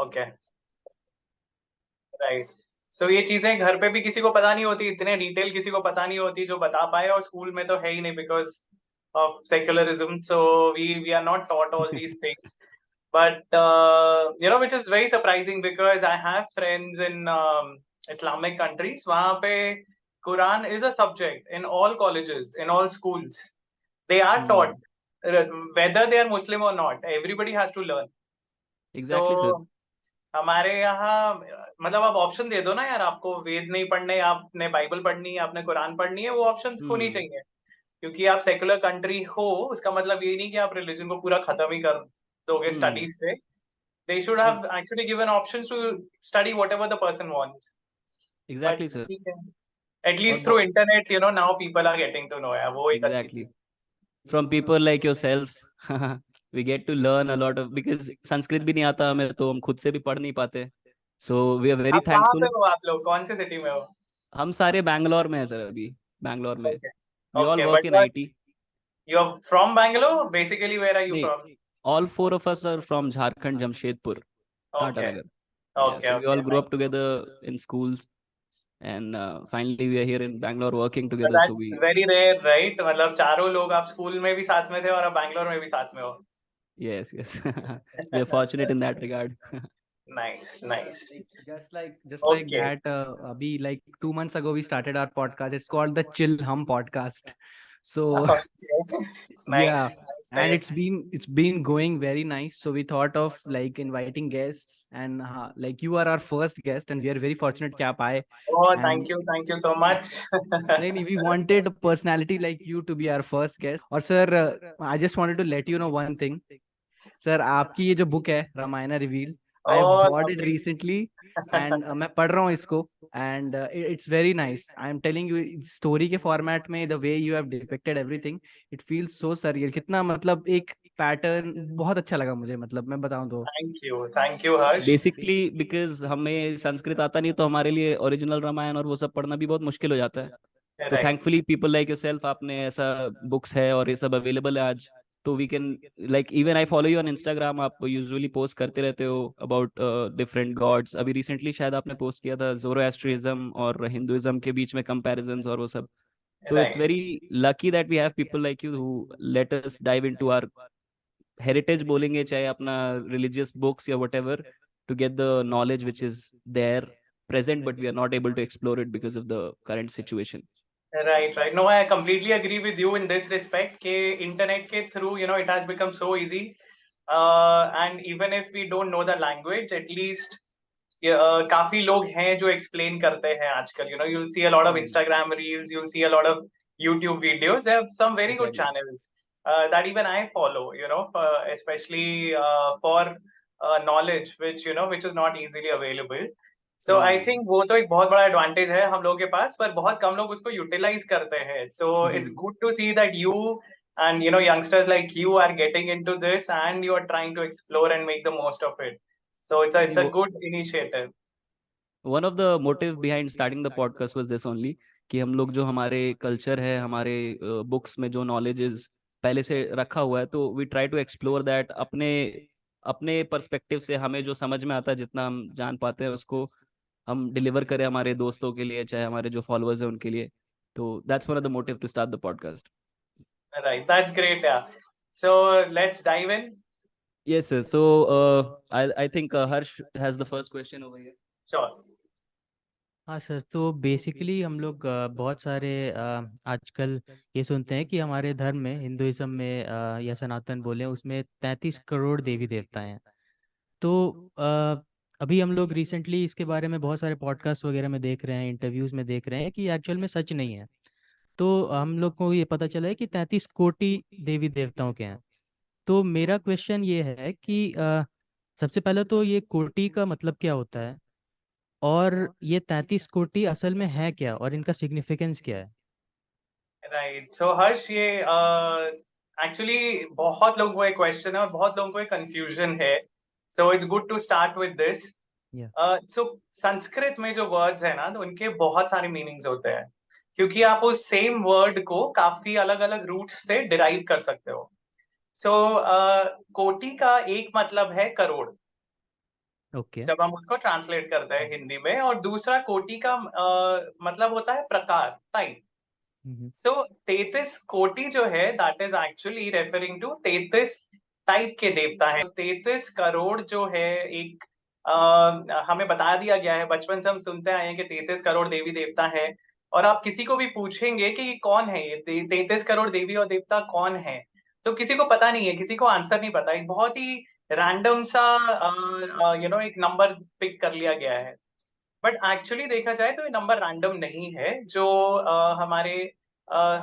Okay, right. सो ये चीजें घर पे भी किसी को पता नहीं होती, इतने डिटेल किसी को पता नहीं होती जो बता पाए, और स्कूल में तो है ही नहीं because of secularism, so we are not taught all these things. But which is very surprising because I have friends in Islamic countries. वहाँ पे Quran is a subject in all colleges, in all schools. They are taught, Hmm. whether they are Muslim or not. Everybody has to learn. So Exactly, sir. हमारे यहाँ मतलब आप option दे दो ना यार, आपको वेद नहीं पढ़ने, आपने बाइबल पढ़नी है, आपने कुरान पढ़नी है, वो ऑप्शंस होनी Hmm. चाहिए. क्योंकि आप सेकुलर कंट्री हो, उसका मतलब ये नहीं कि आप रिलीजन को पूरा खत्म ही कर दोगे Hmm. स्टडीज से. They should have actually given options to study whatever the person wants. But Exactly, sir. ठीक है. At और least through internet, now people are getting to know. है, वो एक अच्छी exactly चीज. from people like yourself we get to learn a lot of because Sanskrit भी नहीं आता हमें तो हम खुद से भी पढ़ नहीं पाते. So we are very आप कहाँ पे thankful. हो, आप लोग कौन से सिटी में हो? हम सारे बैंगलोर में हैं सर अभी. बैंगलोर में. Okay. We all Okay, work but in IT. you're from Bangalore. Basically, where are you नहीं, from? all four of us are from Jharkhand, Jamshedpur, Okay. Tata. Yeah, Okay. so we Okay. all grew up Nice. together in schools, and finally we are here in Bangalore working But together. So that's we, very rare, right? मतलब चारों लोग आप school में भी साथ में थे और अब बैंगलोर में भी साथ में हो. yes, yes, we are fortunate in that regard. Nice. Nice. Just like Okay. that, abhi like 2 months ago we started our podcast. It's called the Chill Hum Podcast. So Okay. yeah, Nice. Nice. and Nice. it's been going very nice. So we thought of like inviting guests, and like you are our first guest, and we are very fortunate कि आप आए. Oh, And thank you so much. नहीं, we wanted a personality like you to be our first guest. और sir, I just wanted to let you know one thing. Sir, आपकी ये जो book है Ramayana reveal, I have Oh, bought it lovely. Recently, and मैं पढ़ रहा हूँ इसको, and it's very nice. I am telling you, story के फॉर्मेट में the way you have depicted everything, it feels so surreal. कितना मतलब एक पैटर्न बहुत अच्छा लगा मुझे, मतलब मैं बताऊं तो. Thank you, Harsh. Basically because हमें संस्कृत आता नहीं तो हमारे लिए ओरिजिनल रामायण और वो सब पढ़ना भी बहुत मुश्किल हो जाता है. तो Right. Thankfully people like yourself आपने ऐसा बुक्स है और ये सब अवेलेबल है आज. तो we can like even I follow you on Instagram. आप यूजुअली पोस्ट करते रहते हो अबाउट डिफरेंट गॉड्स. अभी रिसेंटली शायद आपने पोस्ट किया था ज़ोरोएस्ट्रिज्म और हिंदुइज्म के बीच में कंपैरिजंस और वो सब. तो it's Right. Very lucky that we have people like you who let us dive into our heritage बोलेंगे चाहे अपना रिलीजियस बुक्स या whatever to get the knowledge which is there present but we are not able to explore it because of the current situation. Right. No, I completely agree with you in this respect. कि internet के through, it has become so easy. And even if we don't know the language, at least काफी लोग हैं जो explain करते हैं आजकल. You'll see a lot of Instagram reels, you'll see a lot of YouTube videos. There are some very good Exactly. channels that even I follow. Especially for knowledge, which is not easily available. So I think वो तो एक बहुत बड़ा advantage है हम लोगों के पास, पर बहुत कम लोग उसको यूटिलाइज करते हैं. So it's good to see that you and youngsters like you are getting into this and you are trying to explore and make the most of it. So नहीं, it's a वो good initiative. one of the motive behind starting the podcast was this only कि हम लोग जो हमारे culture है हमारे books में जो नॉलेजेस पहले से रखा हुआ है तो we try to explore that अपने अपने पर्सपेक्टिव से हमें जो समझ में आता है जितना हम जान पाते हैं उसको हम डिलीवर करें हमारे दोस्तों के लिए चाहे हमारे जो फॉलोअर्स हैं उनके लिए. तो that's one of the motive to start the podcast. Right, that's great. Yeah, so let's dive in. Yes sir. So I think Harsh has the first question over here. Sure. हाँ sir, तो basically हम लोग बहुत सारे आजकल ये सुनते हैं कि हमारे धर्म में, हिंदुइज्म में या सनातन बोले, उसमें 33 करोड़ देवी देवता हैं. तो अभी हम लोग रिसेंटली इसके बारे में बहुत सारे पॉडकास्ट वगैरह में देख रहे हैं, इंटरव्यूज में देख रहे हैं कि एक्चुअल में सच नहीं है. तो हम लोग को ये पता चला है कि 33 कोटि देवी देवताओं के हैं. तो मेरा क्वेश्चन ये है कि सबसे पहले तो ये कोटि का मतलब क्या होता है, और ये 33 कोटि असल में है क्या, और इनका सिग्निफिकेंस क्या है. राइट. सो हर्ष, ये एक्चुअली बहुत लोगों को एक क्वेश्चन है और बहुत लोगों को एक कंफ्यूजन है. So it's good to start with this. Yeah so Sanskrit में जो वर्ड्स है ना, तो उनके बहुत सारे मीनिंग्स होते हैं, क्योंकि आप उस सेम वर्ड को काफी अलग अलग रूट्स से डिराइव कर सकते हो. सो कोटि का एक मतलब है करोड़. ओके। जब हम उसको ट्रांसलेट करते हैं हिंदी में। और दूसरा कोटि का मतलब होता है प्रकार, टाइप। सो 33 कोटि जो है that is actually referring to 33 type के देवता है। 33 करोड़ जो है एक हमें बता दिया गया है, बचपन से हम सुनते आए हैं कि 33 करोड़ देवी देवता है। और आप किसी को भी पूछेंगे कि ये कौन है, ये 33 करोड़ देवी और देवता कौन है, तो किसी को पता नहीं है, किसी को आंसर नहीं पता। एक बहुत ही रैंडम सा एक नंबर पिक कर लिया गया है। बट एक्चुअली देखा जाए तो ये नंबर रैंडम नहीं है। जो हमारे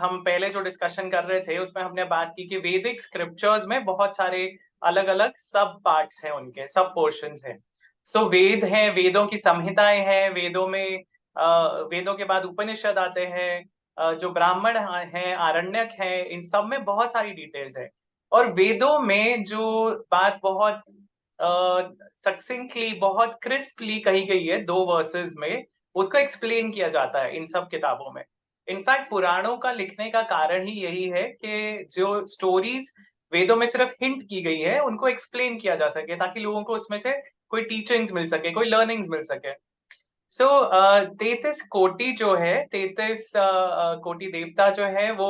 हम पहले जो डिस्कशन कर रहे थे उसमें हमने बात की कि वैदिक स्क्रिप्चर्स में बहुत सारे अलग अलग सब पार्ट्स हैं, उनके सब पोर्शंस हैं। सो वेद हैं, वेदों की संहिताएं हैं, वेदों में वेदों के बाद उपनिषद आते हैं, जो ब्राह्मण हैं, आरण्यक हैं, इन सब में बहुत सारी डिटेल्स है। और वेदों में जो बात बहुत सक्सिंक्टली, बहुत क्रिस्पली कही गई है 2 वर्सेस में, उसको एक्सप्लेन किया जाता है इन सब किताबों में। इनफैक्ट पुराणों का लिखने का कारण ही यही है कि जो स्टोरीज वेदों में सिर्फ हिंट की गई है उनको एक्सप्लेन किया जा सके, ताकि लोगों को उसमें से कोई टीचिंग्स मिल सके, कोई लर्निंग्स मिल सके। सो 33 कोटि जो है, 33 कोटि देवता जो है वो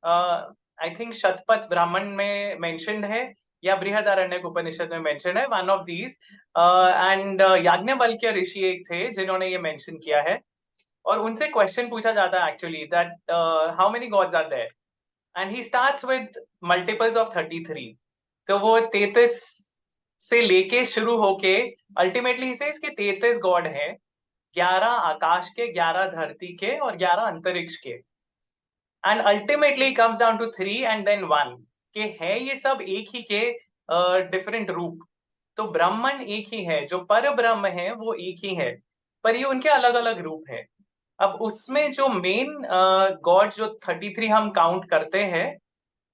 आई थिंक शतपथ ब्राह्मण में मेंशन्ड है या बृहदारण्यक उपनिषद में मेंशन है, one of these. And Yajnavalkya ऋषि एक थे जिन्होंने ये मेंशन किया है। और उनसे क्वेश्चन पूछा जाता है actually that how many gods are there, and he starts with multiples of 33। तो वो 33 से लेके शुरू होके अल्टीमेटली से इसके 33 गॉड है, 11 आकाश के, 11 धरती के और 11 अंतरिक्ष के। And ultimately comes down to 3 and then 1, के है ये सब एक ही के डिफरेंट रूप। तो ब्राह्मण एक ही है, जो पर ब्रह्म है वो एक ही है, पर ये उनके अलग अलग रूप है। अब उसमें जो मेन गॉड जो 33 हम काउंट करते हैं,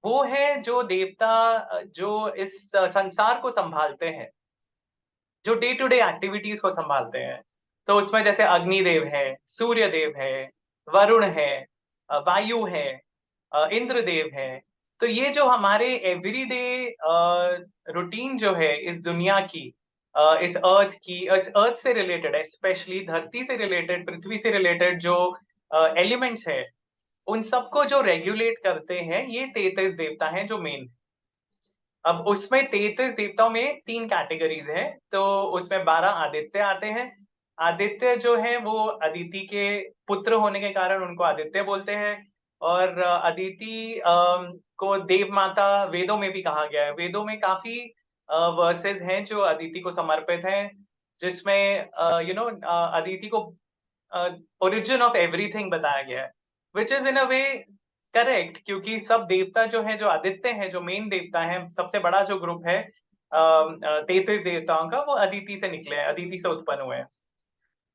वो है जो देवता जो इस संसार को संभालते हैं, जो डे टू डे एक्टिविटीज को संभालते हैं। तो उसमें जैसे अग्निदेव है, सूर्य देव है, वरुण है, वायु है, इंद्रदेव है। तो ये जो हमारे एवरीडे रूटीन जो है इस दुनिया की, इस अर्थ की, इस अर्थ से रिलेटेड है, स्पेशली धरती से रिलेटेड, पृथ्वी से रिलेटेड जो एलिमेंट्स है, उन सबको जो रेगुलेट करते हैं ये 33 देवता हैं जो मेन। अब उसमें 33 देवताओं में 3 कैटेगरीज हैं। तो उसमें 12 आदित्य आते हैं। आदित्य जो है वो अदिति के पुत्र होने के कारण उनको आदित्य बोलते हैं। और अदिति को देव माता वेदों में भी कहा गया है। वेदों में काफी वर्सेस हैं जो अदिति को समर्पित हैं, जिसमें अदिति को ओरिजिन ऑफ एवरीथिंग बताया गया है, which is in a way correct, क्योंकि सब देवता जो है, जो आदित्य है, जो मेन देवता है, सबसे बड़ा जो ग्रुप है 33 देवताओं का, वो अदिति से निकले हैं, अदिति से उत्पन्न हुए हैं।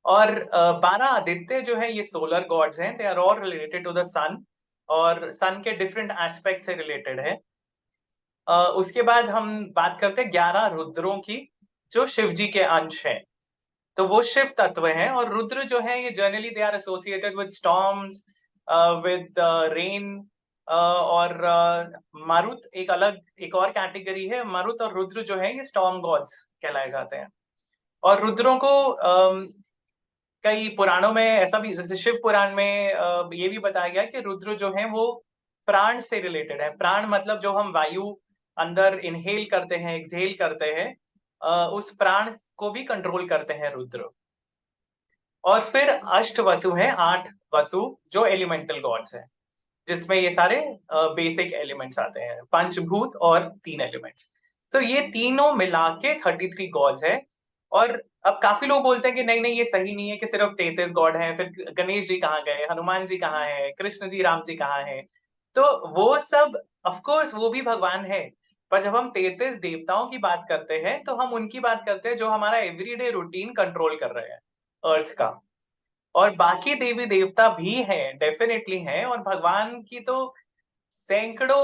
और 12 आदित्य जो है ये सोलर गॉड्स हैं, they are all related to the sun, और सन के डिफरेंट एस्पेक्ट से रिलेटेड है। उसके बाद हम बात करते हैं 11 रुद्रों की, जो शिव जी के अंश हैं। तो वो शिव तत्व हैं। और रुद्र जो है ये generally they are associated with storms, with rain. और मारुत एक अलग, एक और कैटेगरी है। मारुत और रुद्र जो है ये स्टॉर्म गॉड्स कहलाए जाते हैं। और रुद्रों को कई पुराणों में ऐसा भी, जैसे शिव पुराण में ये भी बताया गया कि रुद्र जो है वो प्राण से रिलेटेड है। प्राण मतलब जो हम वायु अंदर इनहेल करते हैं, एक्सहेल करते हैं, उस प्राण को भी कंट्रोल करते हैं रुद्र। और फिर अष्ट वसु हैं, 8 वसु, जो एलिमेंटल गॉड्स हैं, जिसमें ये सारे बेसिक एलिमेंट्स आते हैं, पंचभूत और 3 एलिमेंट्स। तो ये तीनों मिला के 33 गॉड्स है। और अब काफी लोग बोलते हैं कि नहीं नहीं, ये सही नहीं है कि सिर्फ 33 गॉड हैं, फिर गणेश जी कहाँ गए, हनुमान जी कहाँ है, कृष्ण जी, राम जी कहाँ है। तो वो सब ऑफ कोर्स वो भी भगवान है, पर जब हम 33 देवताओं की बात करते हैं तो हम उनकी बात करते हैं जो हमारा एवरीडे रूटीन कंट्रोल कर रहे हैं अर्थ का। और बाकी देवी देवता भी हैं, डेफिनेटली हैं। और भगवान की तो सैकड़ों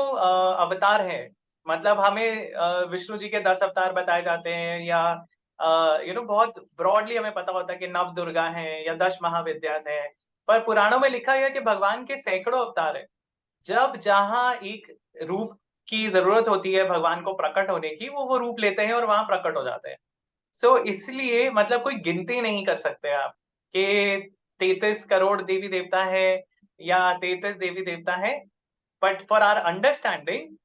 अवतार हैं। मतलब हमें विष्णु जी के 10 अवतार बताए जाते हैं, या बहुत ब्रॉडली हमें पता होता है कि नव दुर्गा हैं या 10 महाविद्यास हैं। पर पुराणों में लिखा गया कि भगवान के सैकड़ों अवतार हैं। जब जहां एक रूप की जरूरत होती है भगवान को प्रकट होने की, वो रूप लेते हैं और वहां प्रकट हो जाते हैं। सो इसलिए मतलब कोई गिनती नहीं कर सकते आप कि 33 करोड़ देवी देवता है या 33 देवी देवता है, but for our understanding,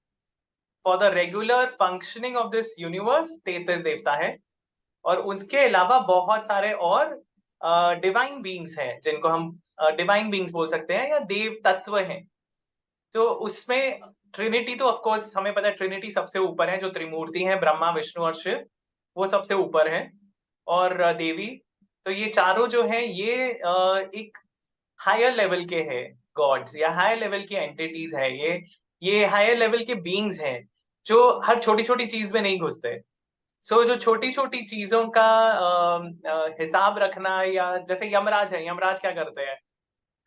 for the regular functioning of this universe 33 देवता है। और उसके अलावा बहुत सारे और डिवाइन बीइंग्स हैं जिनको हम डिवाइन बीइंग्स बोल सकते हैं या देव तत्व हैं। तो उसमें ट्रिनिटी तो ऑफ कोर्स हमें पता है, ट्रिनिटी सबसे ऊपर है, जो त्रिमूर्ति हैं ब्रह्मा विष्णु और शिव, वो सबसे ऊपर है। और देवी, तो ये चारों जो हैं ये एक हायर लेवल के हैं गॉड्स या हायर लेवल की एंटिटीज है। ये हायर लेवल के बीइंग्स हैं जो हर छोटी छोटी चीज में नहीं घुसते। सो जो छोटी छोटी चीजों का हिसाब रखना, या जैसे यमराज है, यमराज क्या करते हैं,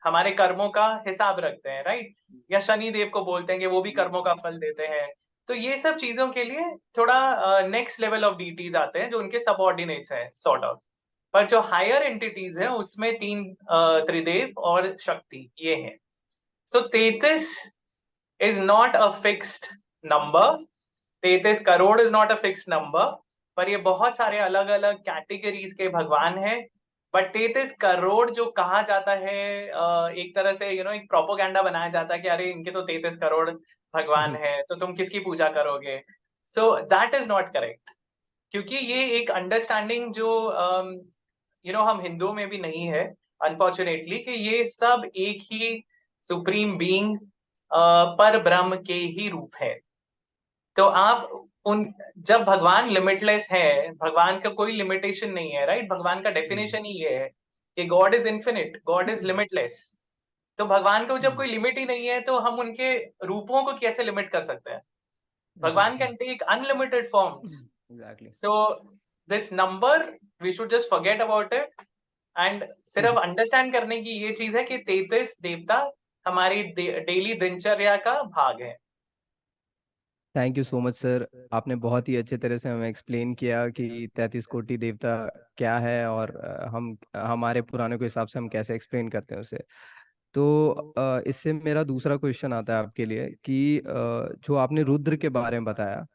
हमारे कर्मों का हिसाब रखते हैं, राइट? या शनि देव को बोलते हैं कि वो भी कर्मों का फल देते हैं। तो ये सब चीजों के लिए थोड़ा नेक्स्ट लेवल ऑफ डीटीज आते हैं जो उनके सबऑर्डिनेट्स हैं सॉर्ट ऑफ। पर जो हायर एंटिटीज है उसमें तीन त्रिदेव और शक्ति ये हैं। सो 33 is not a fixed number, 33 crore is not a fixed number, पर ये बहुत सारे अलग अलग कैटेगरीज के भगवान हैं। बट 33 करोड़ जो कहा जाता है, एक तरह से एक प्रोपोगंडा बनाया जाता है कि अरे इनके तो 33 करोड़ भगवान है, तो तुम किसकी पूजा करोगे। सो दैट इज नॉट करेक्ट, क्योंकि ये एक अंडरस्टैंडिंग जो हम हिंदुओं में भी नहीं है अनफॉर्चुनेटली, कि ये सब एक ही सुप्रीम बीइंग पर ब्रह्म के ही रूप है। तो आप उन जब भगवान लिमिटलेस है, भगवान का कोई लिमिटेशन नहीं है, राइट? भगवान का डेफिनेशन ही ये है कि God is infinite, God is limitless. तो भगवान को जब कोई लिमिट ही नहीं है, तो हम उनके रूपों को कैसे लिमिट कर सकते हैं? भगवान can take unlimited forms. Exactly. So this number we should just forget about it, and सिर्फ अंडरस्टैंड करने की ये चीज है कि 33 देवता हमारी डेली दिनचर्या का भाग है। Thank you so much sir, आपने बहुत ही अच्छे तरह से हमें एक्सप्लेन किया कि 33 कोटि देवता क्या है और हम हमारे पुराने के हिसाब से हम कैसे एक्सप्लेन करते हैं उसे। तो इससे मेरा दूसरा क्वेश्चन आता है आपके लिए कि जो आपने रुद्र के बारे में बताया,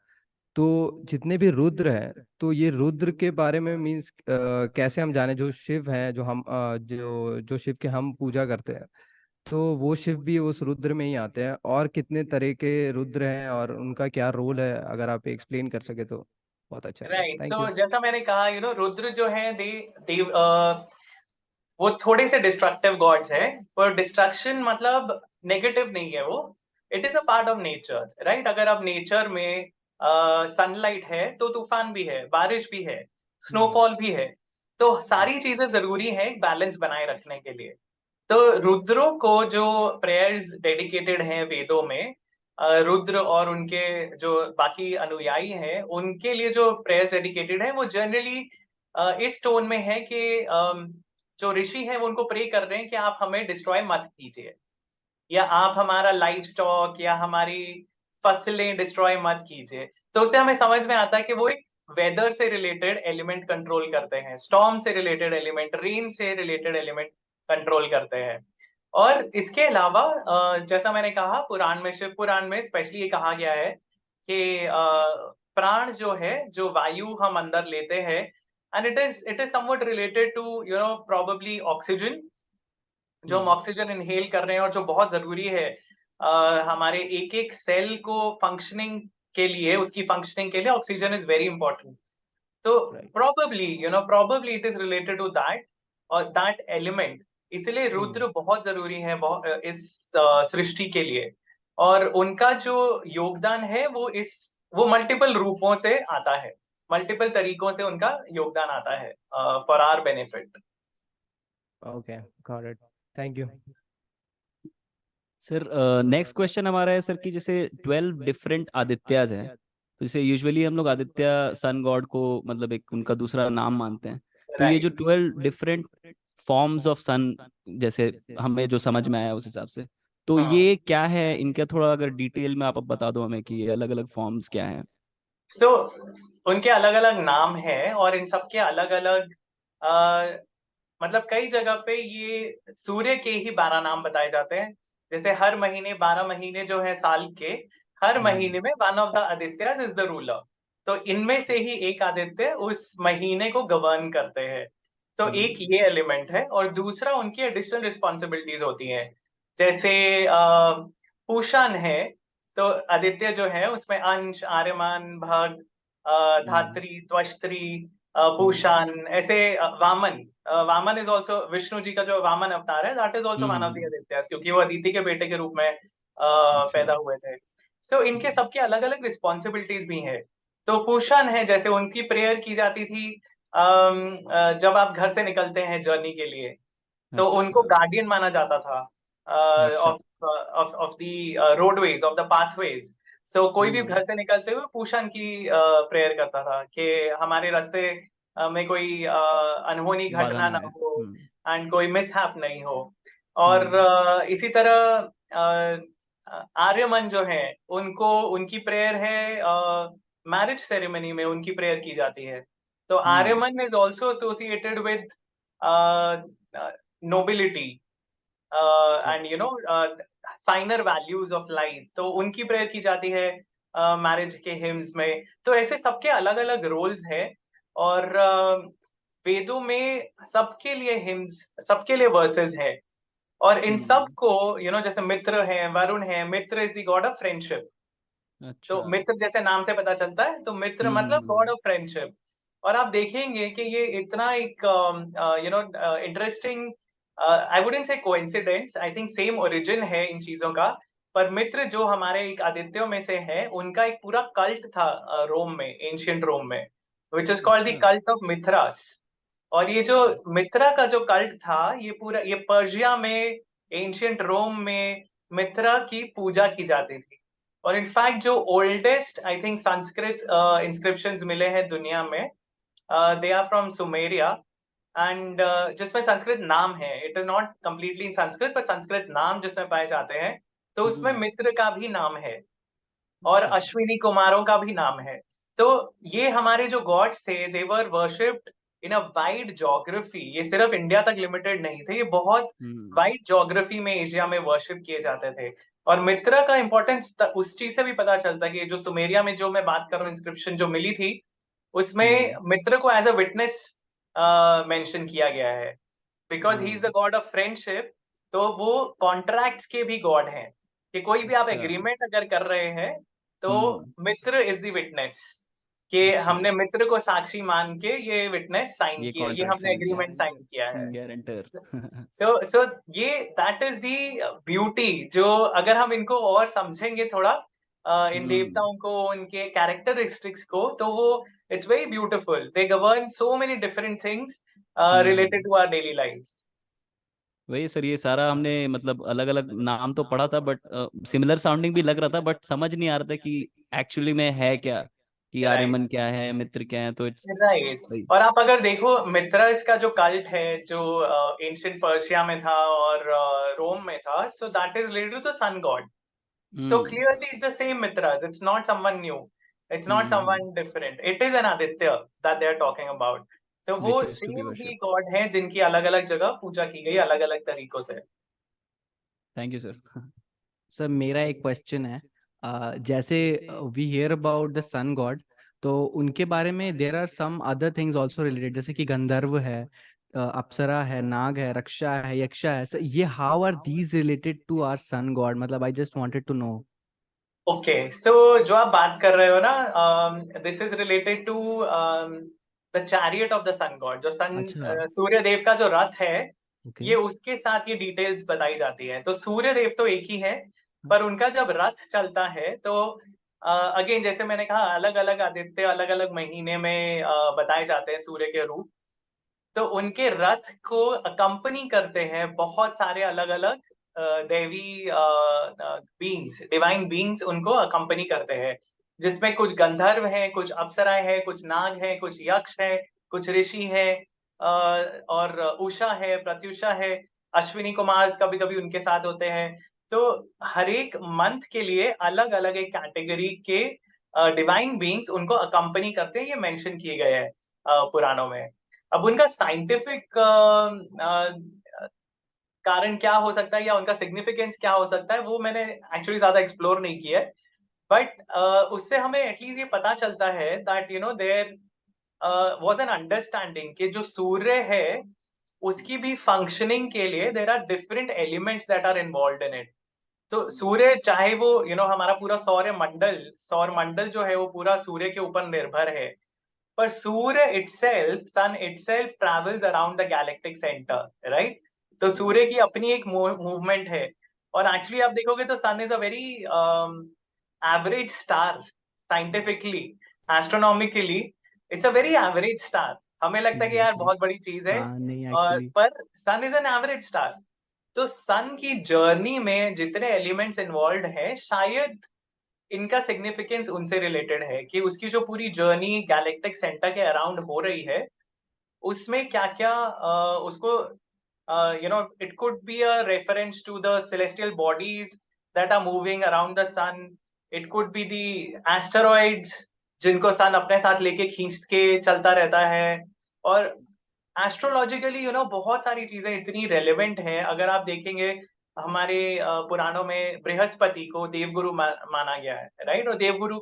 तो जितने भी रुद्र हैं, तो ये रुद्र के बारे में मीन्स कैसे हम जाने, जो शिव हैं, जो हम जो शिव के हम पूजा करते हैं, तो वो शिव भी उस रुद्र में ही आते हैं, और कितने तरह के रुद्र हैं और उनका क्या रोल है, अगर आप एक्सप्लेन कर सके तो बहुत अच्छा रहेगा। राइट। Thank so you. जैसा मैंने कहा, रुद्र जो है देव वो थोड़े से डिस्ट्रक्टिव गॉड्स है, पर डिस्ट्रक्शन मतलब नेगेटिव नहीं है वो। It is a part of nature, right? अगर अब नेचर में सनलाइट है तो तूफान भी है, बारिश भी है, स्नोफॉल भी है। तो सारी चीजें जरूरी है एक बैलेंस बनाए रखने के लिए। तो रुद्रों को जो प्रेयर्स डेडिकेटेड हैं वेदों में, रुद्र और उनके जो बाकी अनुयायी हैं उनके लिए जो प्रेयर्स डेडिकेटेड है, वो जनरली इस टोन में है कि जो ऋषि हैं वो उनको प्रे कर रहे हैं कि आप हमें डिस्ट्रॉय मत कीजिए, या आप हमारा लाइफ स्टॉक या हमारी फसलें डिस्ट्रॉय मत कीजिए। तो उससे हमें समझ में आता है कि वो एक वेदर से रिलेटेड एलिमेंट कंट्रोल करते हैं, स्टॉर्म से रिलेटेड एलिमेंट, रेन से रिलेटेड एलिमेंट कंट्रोल करते हैं। और इसके अलावा जैसा मैंने कहा, पुराण में, शिव पुराण में स्पेशली ये कहा गया है कि प्राण जो है, जो वायु हम अंदर लेते हैं, and it is something related to probably oxygen, जो हम ऑक्सीजन इनहेल कर रहे हैं और जो बहुत जरूरी है हमारे एक एक सेल को फंक्शनिंग के लिए, उसकी फंक्शनिंग के लिए ऑक्सीजन इज वेरी इंपॉर्टेंट। तो probably it is related to that और दैट एलिमेंट। इसलिए रुद्र बहुत जरूरी है इस सृष्टि के लिए। और उनका जो योगदान है वो मल्टीपल रूपों से आता है, मल्टीपल तरीकों से उनका योगदान आता है for our benefit. Okay, got it, thank you. Sir next question हमारा है सर कि जैसे 12 डिफरेंट आदित्याज हैं, तो जैसे यूजुअली हम लोग आदित्य सन गॉड को मतलब एक उनका दूसरा नाम मानते हैं। तो ये जो 12 डिफरेंट फॉर्म्स ऑफ सन, जैसे हमें जो समझ में आया उस हिसाब से, तो ये क्या है, इनका थोड़ा अगर डिटेल में आप बता दो हमें कि ये अलग अलग फॉर्म्स क्या हैं। सो उनके अलग अलग नाम हैं और इन सबके अलग अलग मतलब कई जगह पे ये सूर्य के ही 12 नाम बताए जाते हैं। जैसे हर महीने 12 महीने जो है साल के, हर महीने में one of the Adityas is the ruler. तो इनमें से ही एक आदित्य उस महीने को गवर्न करते हैं। तो एक ये एलिमेंट है, और दूसरा उनकी एडिशनल रिस्पॉन्सिबिलिटीज होती हैं। जैसे पूषण है, तो आदित्य जो है उसमें अंश, आर्यमान, भग, धात्री, त्वष्टि, पूषण, ऐसे वामन। वामन इज ऑल्सो विष्णु जी का जो वामन अवतार है, that is also one of the Aditya, क्योंकि वो अदिति के बेटे के रूप में पैदा हुए थे। सो इनके सबके अलग अलग रिस्पॉन्सिबिलिटीज भी हैं। तो पूषण है, जैसे उनकी प्रेयर की जाती थी जब आप घर से निकलते हैं जर्नी के लिए, तो उनको गार्डियन माना जाता था of of the roadways, of the pathways. So कोई भी घर से निकलते हुए पूषण की प्रेयर करता था कि हमारे रास्ते में कोई अनहोनी घटना ना हो, एंड कोई मिसहैप नहीं हो। और इसी तरह आर्यमन जो है, उनको उनकी प्रेयर है मैरिज सेरेमनी में, उनकी प्रेयर की जाती है। तो Aryaman is also associated with nobility and finer values of life, तो उनकी प्रेयर की जाती है मैरिज के हिम्स में। तो ऐसे सबके अलग अलग रोल्स है, और वेदों में सबके लिए हिम्स, सबके लिए वर्सेस है। और इन सब को जैसे मित्र है, वरुण है, Mitra is the god of friendship. तो मित्र जैसे नाम से पता चलता है, तो मित्र मतलब गॉड ऑफ फ्रेंडशिप। और आप देखेंगे कि ये इतना एक interesting, I wouldn't say coincidence, I think same origin है इन चीजों का। पर मित्र जो हमारे एक आदित्यों में से है, उनका एक पूरा कल्ट था रोम में, एंशियंट रोम में, which is called the cult of Mithras. और ये जो मित्रा का जो कल्ट था, ये पूरा, ये पर्शिया में, एंशियंट रोम में मित्रा की पूजा की जाती थी। और इनफैक्ट जो oldest I think Sanskrit inscriptions मिले हैं दुनिया में, they are from Sumeria, and जिसमें संस्कृत नाम है, it is not completely in Sanskrit, पर संस्कृत नाम जिसमें पाए जाते हैं, तो उसमें मित्र का भी नाम है, और अश्विनी कुमारों का भी नाम है। तो ये हमारे जो गॉड्स थे, they were worshipped in a wide geography. ये सिर्फ इंडिया तक लिमिटेड नहीं थे, ये बहुत वाइड ज्योग्राफी में, एशिया में वर्शिप किए जाते थे। और मित्र का इंपॉर्टेंस उस चीज से भी पता चलता है कि जो सुमेरिया में जो मैं बात कर रहा हूँ, इंस्क्रिप्शन जो मिली थी, उसमें मित्र को एज अ विटनेस मेंशन किया गया है, because he is the god of friendship. तो वो कॉन्ट्रैक्ट्स के भी गॉड हैं, कि कोई भी आप एग्रीमेंट अगर कर रहे हैं, तो मित्र इज द विटनेस, कि हमने मित्र को साक्षी मान के ये विटनेस साइन किया, ये हमने एग्रीमेंट साइन किया है, गारंटर। सो ये दैट इज द ब्यूटी। जो अगर हम इनको और समझेंगे थोड़ा, इन देवताओं को, उनके कैरेक्टरिस्टिक्स को, तो वो it's very beautiful. They govern so many different things related to our daily lives. वही सर, ये सारा हमने मतलब अलग अलग नाम तो पढ़ा था, बट सिमिलर साउंडिंग भी लग रहा था, बट समझ नहीं आ रहा था कि एक्चुअली में है क्या, कि आर्यमन क्या है, मित्र क्या है। तो इट्स राइट। और आप अगर देखो, मित्रा इसका जो कल्ट है, जो एंशिएंट पर्शिया में था और रोम में था, so that is related to the sun god. So clearly it's the same Mithras. It's not someone new. It's not someone different. It is an Aditya that they are talking about. तो वो same ही God हैं, जिनकी अलग अलग जगह पूजा की गई अलग अलग तरीकों से। Thank you sir. सर मेरा एक क्वेश्चन है, जैसे we hear about the sun god, तो उनके बारे में there are some other things also related, जैसे कि गंधर्व है, अप्सरा है, नाग है, रक्षा है, यक्षा है। सर ये how are these related to our sun god? मतलब I just wanted to know. Okay, so जो आप बात कर रहे हो ना, this is related to the chariot of the sun god. जो सन सूर्य देव का जो रथ है, ये उसके साथ ये डिटेल्स बताई जाती है। तो सूर्य देव तो एक ही है, पर उनका जब रथ चलता है, तो अगेन जैसे मैंने कहा, अलग अलग आदित्य अलग अलग महीने में बताए जाते हैं सूर्य के रूप। तो उनके रथ को अकंपनी करते हैं बहुत सारे अलग अलग देवी बींग्स, डिवाइन बींग्स उनको अकंपनी करते हैं, जिसमें कुछ गंधर्व हैं, कुछ अप्सराएं हैं, कुछ नाग हैं, कुछ यक्ष है, कुछ ऋषि है, और उषा है, प्रत्युषा है, अश्विनी कुमार कभी कभी उनके साथ होते हैं। तो हर एक मंथ के लिए अलग अलग एक कैटेगरी के डिवाइन बींग्स उनको अकंपनी करते हैं, ये मेंशन किए गए हैं पुराणों में। अब उनका साइंटिफिक कारण क्या हो सकता है, या उनका सिग्निफिकेंस क्या हो सकता है, वो मैंने एक्चुअली ज्यादा एक्सप्लोर नहीं किया है। बट उससे हमें एटलीस्ट ये पता चलता है that there was an understanding कि जो सूर्य है उसकी भी फंक्शनिंग के लिए there are different elements that are involved in it. तो सूर्य चाहे वो हमारा पूरा सौर मंडल जो है वो पूरा सूर्य के ऊपर निर्भर है, पर Surya itself, sun itself travels around the galactic center, right? तो सूर्य की अपनी एक मूवमेंट है। और एक्चुअली आप देखोगे तो sun is a very average star, scientifically, astronomically it's a very average star. हमें लगता है कि यार एग्जैक्टली। बहुत बड़ी चीज है, हाँ नहीं और एक्चुअली। पर सन इज एन एवरेज स्टार। तो सन की जर्नी में जितने एलिमेंट्स इन्वॉल्व है, शायद इनका सिग्निफिकेंस उनसे रिलेटेड है कि उसकी जो पूरी जर्नी गैलेक्टिक सेंटर के अराउंड हो रही है, उसमें क्या क्या उसको it could be a reference to the celestial bodies that are moving around the sun. It could be the asteroids जिनको सन अपने साथ लेके खींच के चलता रहता है। और एस्ट्रोलॉजिकली बहुत सारी चीजें इतनी रेलेवेंट हैं। अगर आप देखेंगे हमारे पुराणों में बृहस्पति को देवगुरु माना गया है, राइट? और देवगुरु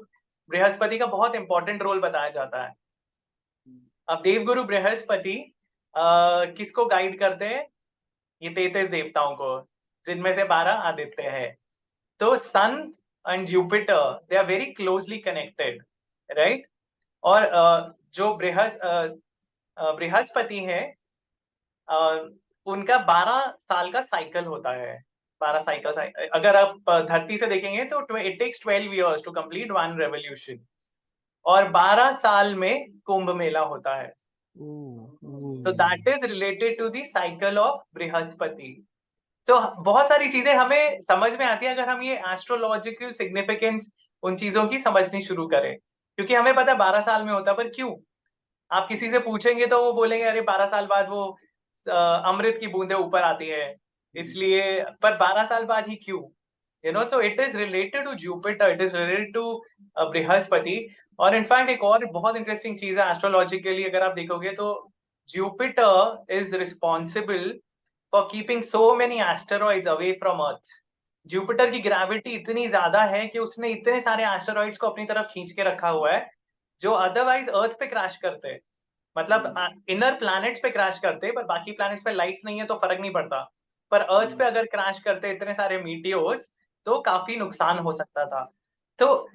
बृहस्पति का बहुत इंपॉर्टेंट रोल बताया जाता है। अब देवगुरु बृहस्पति किसको गाइड करते हैं? ये 33 देवताओं को, जिनमें से 12 आदित्य है। तो sun and Jupiter they are very closely connected, right? और जो बृहस्पति है, उनका 12 साल का साइकिल होता है। 12 साइकिल, अगर आप धरती से देखेंगे तो it takes 12 years to complete one revolution. और 12 साल में कुंभ मेला होता है। तो that is related to the cycle of Brihaspati. तो बहुत सारी चीजें हमें समझ में आती है अगर हम ये एस्ट्रोलॉजिकल सिग्निफिकेंस उन चीजों की समझनी शुरू करें, क्योंकि हमें पता है 12 साल में होता है, पर क्यों? आप किसी से पूछेंगे तो वो बोलेंगे अरे 12 साल बाद वो अमृत की बूंदें ऊपर आती है, इसलिए। पर 12 साल बाद ही क्यों? So it is related to Jupiter, it is related to Brihaspati. और इनफैक्ट एक और बहुत इंटरेस्टिंग चीज है एस्ट्रोलॉजिकली, अगर आप देखोगे तो Jupiter is responsible for keeping so many asteroids away from earth. Jupiter की ग्रेविटी इतनी ज्यादा है कि उसने इतने सारे एस्टेरॉइड्स को अपनी तरफ खींच के रखा हुआ है, जो अदरवाइज अर्थ पे क्रैश करते हैं। मतलब इनर प्लैनेट्स पे क्रैश करते, पर बाकी प्लैनेट्स पे लाइफ नहीं है तो फर्क नहीं पड़ता। पर अर्थ पे अगर क्रैश करते इतने सारे मीटियोर्स, तो काफी नुकसान हो सकता था। तो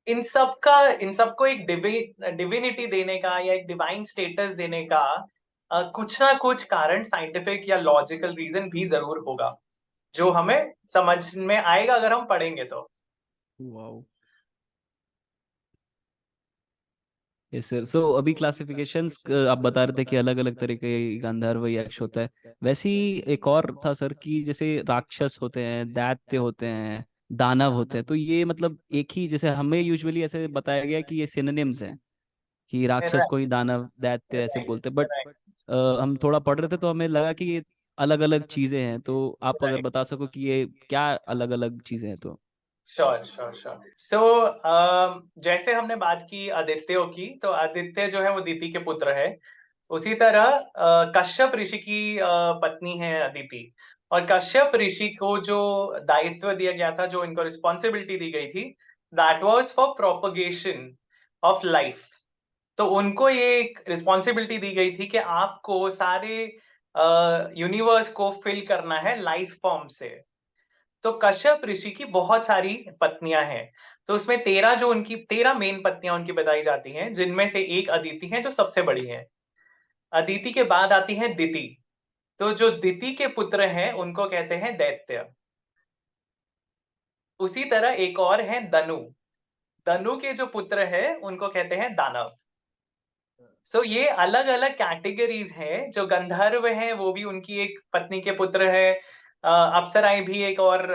इन सबको एक डिविनिटी देने का या एक डिवाइन स्टेटस देने का कुछ ना कुछ कारण, साइंटिफिक या लॉजिकल रीजन भी जरूर होगा, जो हमें समझ में आएगा अगर हम पढ़ेंगे तो। वाओ। Yes sir. सो अभी क्लासिफिकेशंस आप बता रहे थे कि अलग अलग तरह के गंधर्व यक्ष होता है, वैसे ही एक और था सर कि जैसे राक्षस होते हैं, दैत्य होते हैं, दानव होते हैं, तो ये मतलब एक ही, जैसे हमें यूजुअली ऐसे बताया गया कि ये सिनोनिम्स हैं कि राक्षस को ही दानव दैत्य ऐसे राइट, बोलते हैं, बट राइट, हम थोड़ा पढ़ रहे थे तो हमें लगा कि ये अलग अलग चीजें हैं। तो आप अगर राइट। बता सको कि ये क्या अलग अलग चीजें हैं तो। Sure sure sure. सो जैसे हमने बात की आदित्यों की, तो आदित्य जो है वो दिति के पुत्र है। उसी तरह कश्यप ऋषि की पत्नी है अदिति। और कश्यप ऋषि को जो दायित्व दिया गया था, जो इनको रिस्पॉन्सिबिलिटी दी गई थी, that was for propagation of life. तो उनको ये एक रिस्पॉन्सिबिलिटी दी गई थी कि आपको सारे यूनिवर्स को फिल करना है लाइफ फॉर्म से। तो कश्यप ऋषि की बहुत सारी पत्नियां हैं। तो उसमें 13 जो उनकी 13 मेन पत्नियां उनकी बताई जाती हैं, जिनमें से एक अदिति है जो सबसे बड़ी है। अदिति के बाद आती है दिति। तो जो दिति के पुत्र हैं उनको कहते हैं दैत्य। उसी तरह एक और है दनु। दनु के जो पुत्र हैं उनको कहते हैं दानव। सो ये अलग अलग कैटेगरीज हैं। जो गंधर्व हैं वो भी उनकी एक पत्नी के पुत्र है। अप्सराएं भी एक और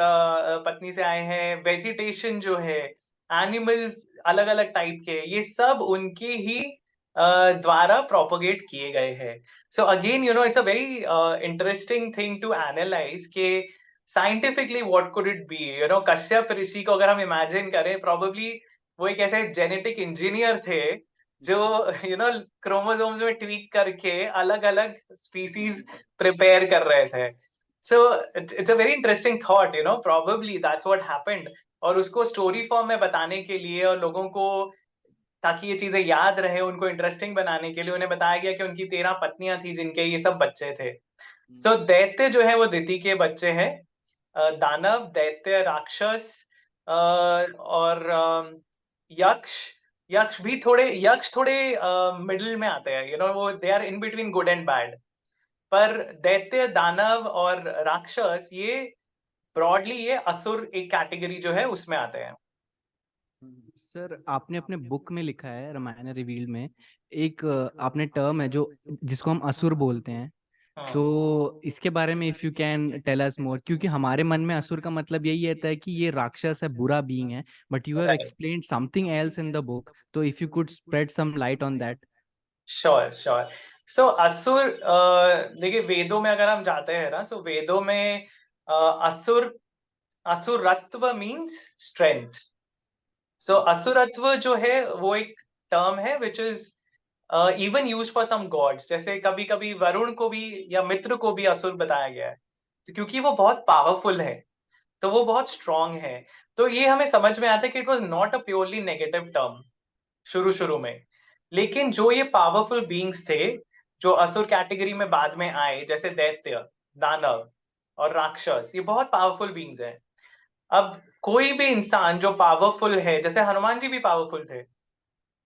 पत्नी से आए हैं। वेजिटेशन जो है, एनिमल्स अलग अलग टाइप के, ये सब उनके ही द्वारा प्रोपोगेट किए गए हैं। So again it's a very interesting thing to analyse के scientifically what could it be. Kashyap ऋषि को अगर हम इमेजिन करें, प्रोबेबली वो एक ऐसे जेनेटिक इंजीनियर थे जो क्रोमोसोम्स में ट्वीक करके अलग अलग स्पीसीज प्रिपेयर कर रहे थे। So it's a very interesting thought, probably that's what happened. और उसको स्टोरी फॉर्म में बताने के लिए और लोगों को, ताकि ये चीजें याद रहे, उनको इंटरेस्टिंग बनाने के लिए उन्हें बताया गया कि उनकी 13 पत्नियां थी जिनके ये सब बच्चे थे। सो दैत्य जो है वो दिति के बच्चे हैं। दानव, दैत्य, राक्षस और यक्ष। यक्ष थोड़े मिडिल में आते हैं, वो they are in between good and bad. पर दैत्य, दानव और राक्षस ये ब्रॉडली ये असुर एक कैटेगरी जो है उसमें आते हैं। सर आपने अपने बुक में लिखा है रामायण रिवील्ड में एक आपने टर्म है जो जिसको हम असुर बोलते हैं, तो इसके बारे में if you can tell us more, क्योंकि हमारे मन में असुर का मतलब यही रहता है कि ये राक्षस है, बुरा बीइंग है, but you have Right. Explained something else in the book, तो if you could spread some light on that. Sure. So asura, देखिए वेदों में अगर हम जाते हैं ना, सो वेदों में असुरत्व मीन्स स्ट्रेंथ। सो असुरत्व जो है वो एक टर्म है which is even use for some gods. जैसे कभी कभी वरुण को भी या मित्र को भी असुर बताया गया है, तो क्योंकि वो बहुत पावरफुल है, तो वो बहुत स्ट्रांग है। तो ये हमें समझ में आता है कि it was not a purely negative term शुरू में। लेकिन जो ये पावरफुल बीइंग्स थे जो असुर कैटेगरी में बाद में आए, जैसे दैत्य, दानव और राक्षस, ये बहुत पावरफुल बीइंग्स हैं। अब कोई भी इंसान जो पावरफुल है, जैसे हनुमान जी भी पावरफुल थे,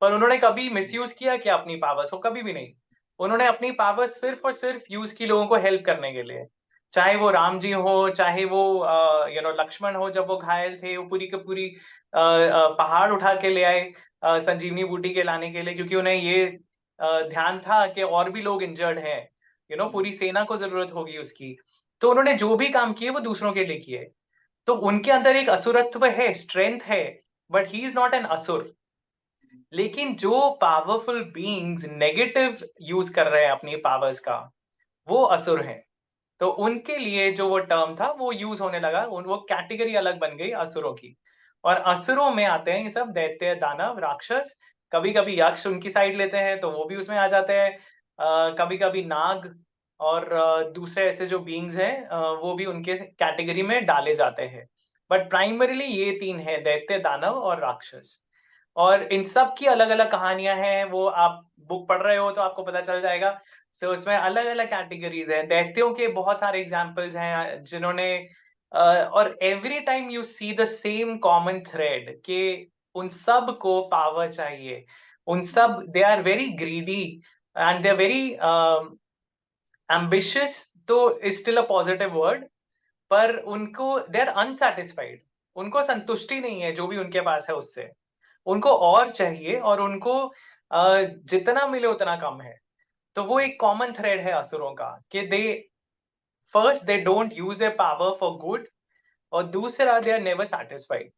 पर उन्होंने कभी मिसयूज किया क्या अपनी पावर्स को? कभी भी नहीं। उन्होंने अपनी पावर्स सिर्फ और सिर्फ यूज की लोगों को हेल्प करने के लिए। चाहे वो राम जी हो, चाहे वो लक्ष्मण हो, जब वो घायल थे, वो पूरी की पूरी पहाड़ उठा के ले आए संजीवनी बूटी के लाने के लिए, क्योंकि उन्हें ये ध्यान था कि और भी लोग इंजर्ड हैं, पूरी सेना को जरूरत होगी उसकी। तो उन्होंने जो भी काम किए वो दूसरों के लिए किए। तो उनके अंदर एक असुरत्व है, स्ट्रेंथ है, but he is not an असुर। लेकिन जो पावरफुल बीइंग्स नेगेटिव यूज कर रहे हैं अपनी पावर्स का, वो असुर हैं। तो उनके लिए जो वो टर्म था वो यूज होने लगा, वो कैटेगरी अलग बन गई असुरों की। और असुरों में आते हैं ये सब दैत्य, दानव, राक्षस। कभी कभी यक्ष उनकी साइड लेते हैं तो वो भी उसमें आ जाते हैं। कभी कभी नाग और दूसरे ऐसे जो बीइंग्स हैं वो भी उनके कैटेगरी में डाले जाते हैं। बट प्राइमरीली ये तीन है, दैत्य, दानव और राक्षस। और इन सब की अलग अलग कहानियां हैं, वो आप बुक पढ़ रहे हो तो आपको पता चल जाएगा। सो उसमें अलग अलग कैटेगरीज हैं। दैत्यों के बहुत सारे एग्जाम्पल्स हैं जिन्होंने और every time you see the same common thread कि उन सब को पावर चाहिए। उन सब, they are very greedy and they are very ambitious, तो is still a positive word. पर उनको, दे आर अनसेटिस्फाइड। उनको संतुष्टि नहीं है जो भी उनके पास है उससे। उनको और चाहिए, और उनको जितना मिले उतना कम है। तो वो एक कॉमन थ्रेड है असुरों का कि they first they don't use their power for good, और दूसरा they are never satisfied.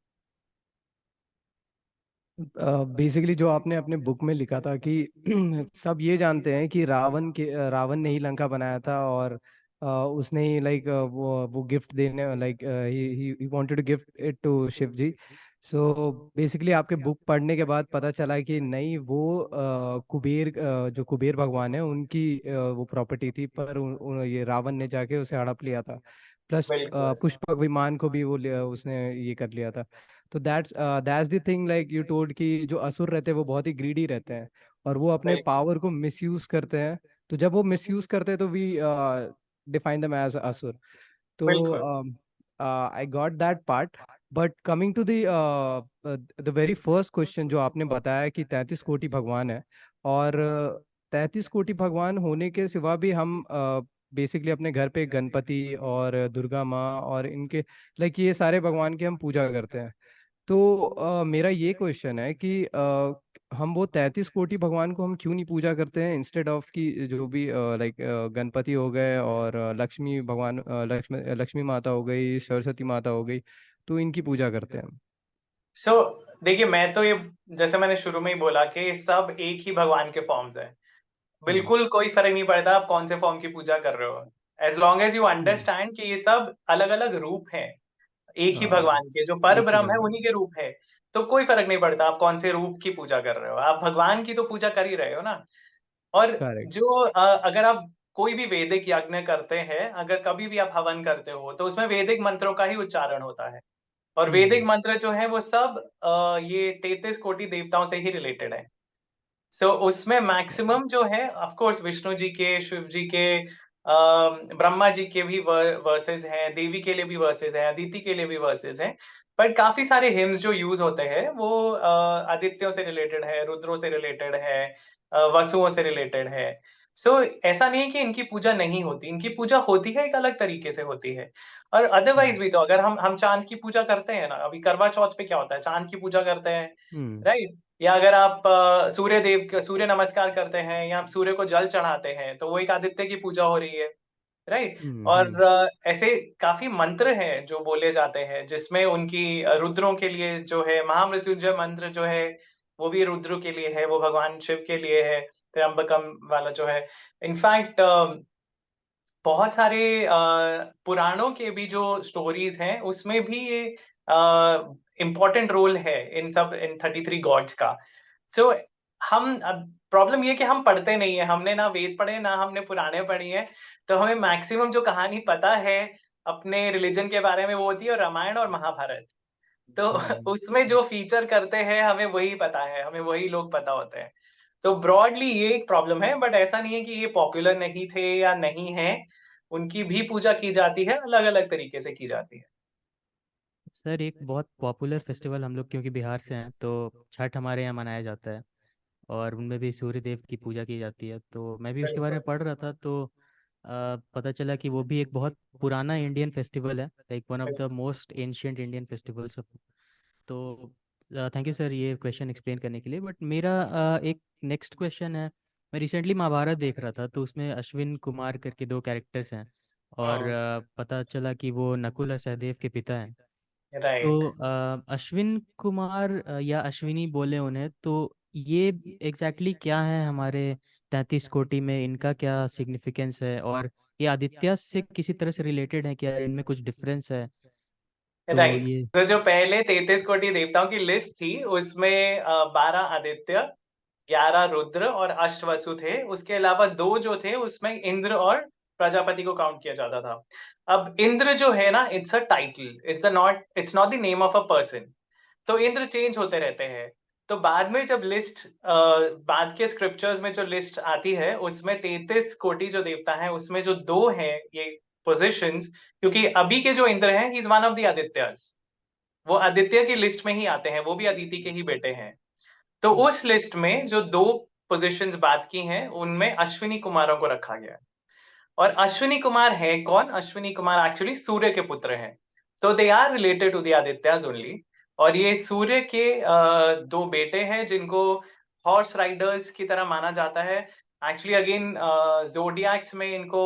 Basically जो आपने अपने बुक में लिखा था कि सब ये जानते हैं कि रावण ने ही लंका बनाया था, और उसने ही लाइक वो गिफ्ट देने, like he wanted to gift it to Shiva ji. So basically आपके बुक पढ़ने के बाद पता चला कि नहीं, वो कुबेर, जो कुबेर भगवान है उनकी वो प्रॉपर्टी थी, पर ये रावण ने जाके उसे हड़प लिया था। प्लस बिल्कुल पुष्पक विमान को भी उसने ये कर लिया था। तो that's the thing, like you told कि जो असुर रहते हैं वो बहुत ही ग्रीडी रहते हैं, और वो अपने बिल्कुल पावर को मिसयूज करते हैं। तो जब वो मिसयूज करते हैं तो वी डिफाइन देम एज असुर। तो बिल्कुल I got that part. But coming to the very first question जो आपने बताया कि 33 कोटि भगवान है, और 33 कोटि भगवान होने के सिवा भी हम बेसिकली अपने घर पे गणपति और दुर्गा माँ और इनके, लाइक ये सारे भगवान की हम पूजा करते हैं। तो मेरा ये क्वेश्चन है कि हम वो 33 कोटि भगवान को हम क्यों नहीं पूजा करते हैं, इंस्टेड ऑफ कि जो भी लाइक गणपति हो गए और लक्ष्मी भगवान, लक्ष्मी माता हो गई, सरस्वती माता हो गई, तो इनकी पूजा करते हैं। सो देखिए, मैं तो ये, जैसे मैंने शुरू में ही बोला कि ये सब एक ही भगवान के फॉर्म्स हैं। बिल्कुल कोई फर्क नहीं पड़ता आप कौन से फॉर्म की पूजा कर रहे हो, as long as you hmm, understand कि ये सब अलग अलग रूप हैं एक ही हाँ, भगवान के, जो पर एक ही ब्रह्म है भगवान। उन्हीं के रूप है। तो कोई फर्क नहीं पड़ता आप कौन से रूप की पूजा कर रहे हो, आप भगवान की तो पूजा कर ही रहे हो ना। और करेक्ट। जो अगर आप कोई भी वैदिक यज्ञ करते हैं, अगर कभी भी आप हवन करते हो, तो उसमें वैदिक मंत्रों का ही उच्चारण होता है। और वैदिक मंत्र जो है वो सब ये 33 कोटि देवताओं से ही रिलेटेड है। सो उसमें मैक्सिमम जो है ऑफ कोर्स विष्णु जी के, शिव जी के, ब्रह्मा जी के भी वर्सेस हैं, देवी के लिए भी वर्सेस हैं, अदिति के लिए भी वर्सेस हैं, बट काफी सारे हिम्स जो यूज होते हैं वो आदित्यों से रिलेटेड है, रुद्रों से रिलेटेड है, वसुओं से रिलेटेड है। सो ऐसा नहीं है कि इनकी पूजा नहीं होती, इनकी पूजा होती है, एक अलग तरीके से होती है। और अदरवाइज भी तो अगर हम चांद की पूजा करते हैं ना, अभी करवा चौथ पे क्या होता है, चांद की पूजा करते हैं, राइट? या अगर आप सूर्य देव का सूर्य नमस्कार करते हैं या आप सूर्य को जल चढ़ाते हैं, तो वो एक आदित्य की पूजा हो रही है, राइट? और ऐसे काफी मंत्र हैं जो बोले जाते हैं जिसमें उनकी रुद्रों के लिए जो है महामृत्युंजय मंत्र जो है वो भी रुद्र के लिए है, वो भगवान शिव के लिए है, त्र्यंबकम वाला जो है। इनफैक्ट बहुत सारे पुराणों के भी जो स्टोरीज हैं उसमें भी ये इम्पोर्टेंट रोल है इन 33 गॉड्स का। सो हम अब प्रॉब्लम ये कि हम पढ़ते नहीं है, हमने ना वेद पढ़े ना हमने पुराने पढ़ी है, तो हमें मैक्सिमम जो कहानी पता है अपने रिलीजन के बारे में वो होती है रामायण और महाभारत। तो उसमें जो फीचर करते हैं हमें वही पता है, हमें वही लोग पता होते हैं। तो ब्रॉडली ये एक प्रॉब्लम है, बट ऐसा नहीं है कि ये पॉपुलर नहीं थे या नहीं है, उनकी भी पूजा की जाती है, अलग अलग तरीके से की जाती है। सर एक बहुत पॉपुलर फेस्टिवल, हम लोग क्योंकि बिहार से हैं तो छठ हमारे यहाँ मनाया जाता है और उनमें भी सूर्य देव की पूजा की जाती है। तो मैं भी उसके बारे में पढ़ रहा था तो पता चला कि वो भी एक बहुत पुराना इंडियन फेस्टिवल है, like one of the most ancient Indian festivals. तो थैंक यू सर ये क्वेश्चन एक्सप्लेन करने के लिए। बट मेरा एक नेक्स्ट क्वेश्चन है। मैं रिसेंटली महाभारत देख रहा था तो उसमें अश्विन कुमार करके दो कैरेक्टर्स हैं और पता चला कि वो नकुल और सहदेव के पिता हैं। तो राइट। अश्विन कुमार या अश्विनी बोले उन्हें, तो ये एग्जैक्टली क्या है हमारे 33 कोटि में, इनका क्या सिग्निफिकेंस है और ये आदित्य से किसी तरह से रिलेटेड है क्या, इनमें कुछ डिफरेंस है? तो राइट। ये तो जो पहले 33 कोटि देवताओं की लिस्ट थी उसमें 12 आदित्य, 11 रुद्र और अष्टवसु थे। उसके अलावा दो जो थे उसमें इंद्र और प्रजापति को काउंट किया जाता था। अब इंद्र जो है ना, it's a title, it's not the name of a person. तो इंद्र चेंज होते रहते हैं। तो बाद में जब लिस्ट बाद के स्क्रिप्चर्स में जो लिस्ट आती है उसमें 33 कोटि जो देवता है उसमें जो दो हैं ये पोजिशंस, क्योंकि अभी के जो इंद्र हैं he is one of the Adityas, वो आदित्य की लिस्ट में ही आते हैं, वो भी अदिति के ही बेटे हैं। तो उस लिस्ट में जो दो पोजीशंस बात की हैं उनमें अश्विनी कुमारों को रखा गया है। और अश्विनी कुमार है कौन? अश्विनी कुमार एक्चुअली सूर्य के पुत्र हैं, तो they are related to the Adityas only. और ये सूर्य के दो बेटे हैं जिनको हॉर्स राइडर्स की तरह माना जाता है। एक्चुअली अगेन जोडियाक्स में इनको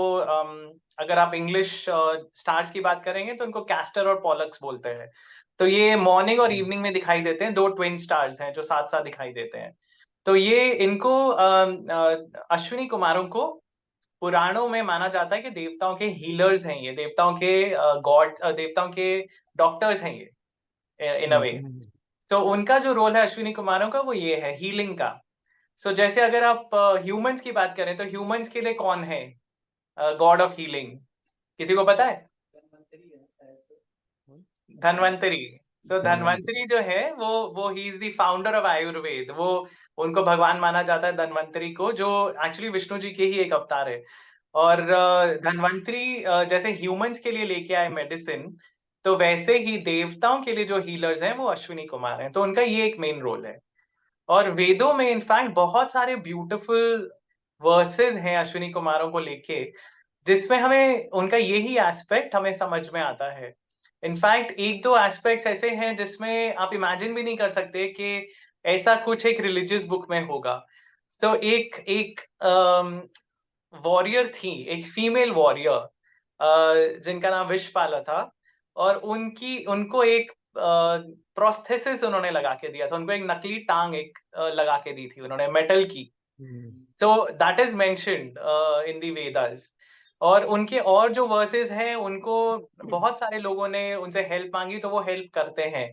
अगर आप इंग्लिश स्टार्स की बात करेंगे तो इनको कैस्टर और पॉलक्स बोलते हैं। तो ये मॉर्निंग और इवनिंग में दिखाई देते हैं, दो ट्विन स्टार्स हैं जो साथ साथ दिखाई देते हैं। तो ये इनको अश्विनी कुमारों को पुराणों में माना जाता है कि देवताओं के हीलर्स हैं, ये देवताओं के गॉड, देवताओं के डॉक्टर्स हैं ये इन अ वे। तो उनका जो रोल है अश्विनी कुमारों का वो ये है हीलिंग का। सो जैसे अगर आप ह्यूमंस की बात करें तो ह्यूमंस के लिए कौन है गॉड ऑफ हीलिंग? किसी को पता है? धन्वंतरी। सो धन्वंतरी जो है वो he is the founder of Ayurveda. वो उनको भगवान माना जाता है धन्वंतरी को, जो एक्चुअली विष्णु जी के ही एक अवतार है। और धन्वंतरी जैसे ह्यूमंस के लिए लेके आए मेडिसिन, तो वैसे ही देवताओं के लिए जो हीलर्स हैं वो अश्विनी कुमार हैं, तो उनका ये एक मेन रोल है। और वेदों में इनफैक्ट बहुत सारे ब्यूटीफुल वर्सेस हैं अश्विनी कुमारों को लेके, जिसमें हमें उनका यही एस्पेक्ट हमें समझ में आता है। इनफैक्ट एक दो एस्पेक्ट्स ऐसे हैं जिसमें आप इमेजिन भी नहीं कर सकते कि ऐसा कुछ एक रिलीजियस बुक में होगा। सो एक एक वॉरियर थी, एक फीमेल वॉरियर जिनका नाम विशपाला था, और उनको एक प्रोस्थेसिस उन्होंने लगा के दिया था, उनको एक नकली टांग एक लगा के दी थी उन्होंने मेटल की। So that is mentioned in the Vedas। और उनके और जो वर्सेस हैं उनको बहुत सारे लोगों ने उनसे हेल्प मांगी तो वो हेल्प करते हैं।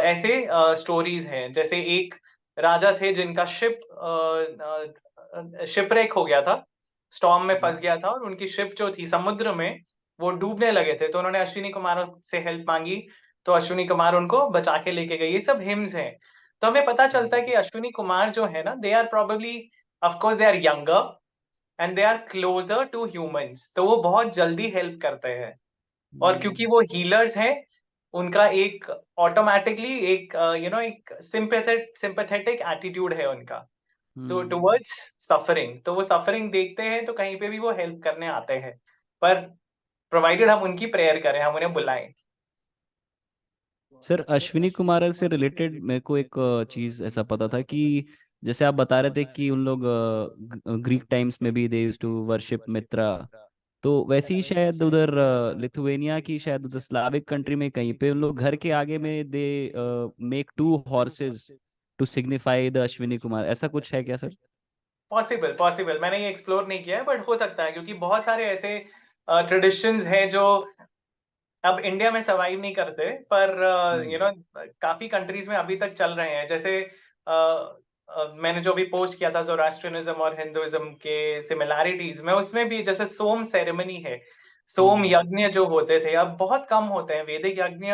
ऐसे स्टोरीज हैं, जैसे एक राजा थे जिनका शिपरेक हो गया था, स्टॉर्म में फंस गया था और उनकी शिप जो थी समुद्र में वो डूबने लगे थे, तो उन्होंने अश्विनी कुमार से हेल्प मांगी। तो अश्विनी कुमार उनको बचा के लेके गई। ये सब हिम्स हैं। तो हमें पता चलता है कि अश्विनी कुमार जो है ना, they are probably, of course they are younger and they are closer to humans, तो वो बहुत जल्दी हेल्प करते हैं। और क्योंकि वो हीलर्स हैं, उनका एक ऑटोमेटिकली एक एक सिंपैथेटिक एटीट्यूड है उनका, तो टुवर्ड्स सफरिंग। तो वो सफरिंग देखते हैं तो कहीं पे भी वो हेल्प करने आते हैं, पर प्रोवाइडेड हम उनकी प्रेयर करें, हम उन्हें बुलाएं। सर अश्विनी कुमार से रिलेटेड मेरे को एक चीज ऐसा पता था कि जैसे आप बता रहे थे कि उन लोग ग्रीक टाइम्स में भी दे यूज्ड टू वर्शिप मित्रा, तो वैसे ही शायद उधर लिथुवेनिया की, शायद उधर स्लाविक कंट्री में कहीं पे उन लोग घर के आगे में they make two horses to signify the Ashwini Kumar, ऐसा कुछ है क्या सर? पॉसिबल मैंने ये एक्सप्लोर नहीं किया है, बट हो सकता है, क्योंकि बहुत सारे ऐसे ट्रेडिशंस हैं जो अब इंडिया में सर्वाइव नहीं करते, पर काफी कंट्रीज में अभी तक चल रहे हैं। जैसे मैंने जो भी पोस्ट किया था जोरास्ट्रियनिज्म और हिंदुइज्म के सिमिलैरिटीज में, उसमें भी जैसे सोम सेरेमनी है, सोम यज्ञ जो होते थे अब बहुत कम होते हैं। वैदिक यज्ञ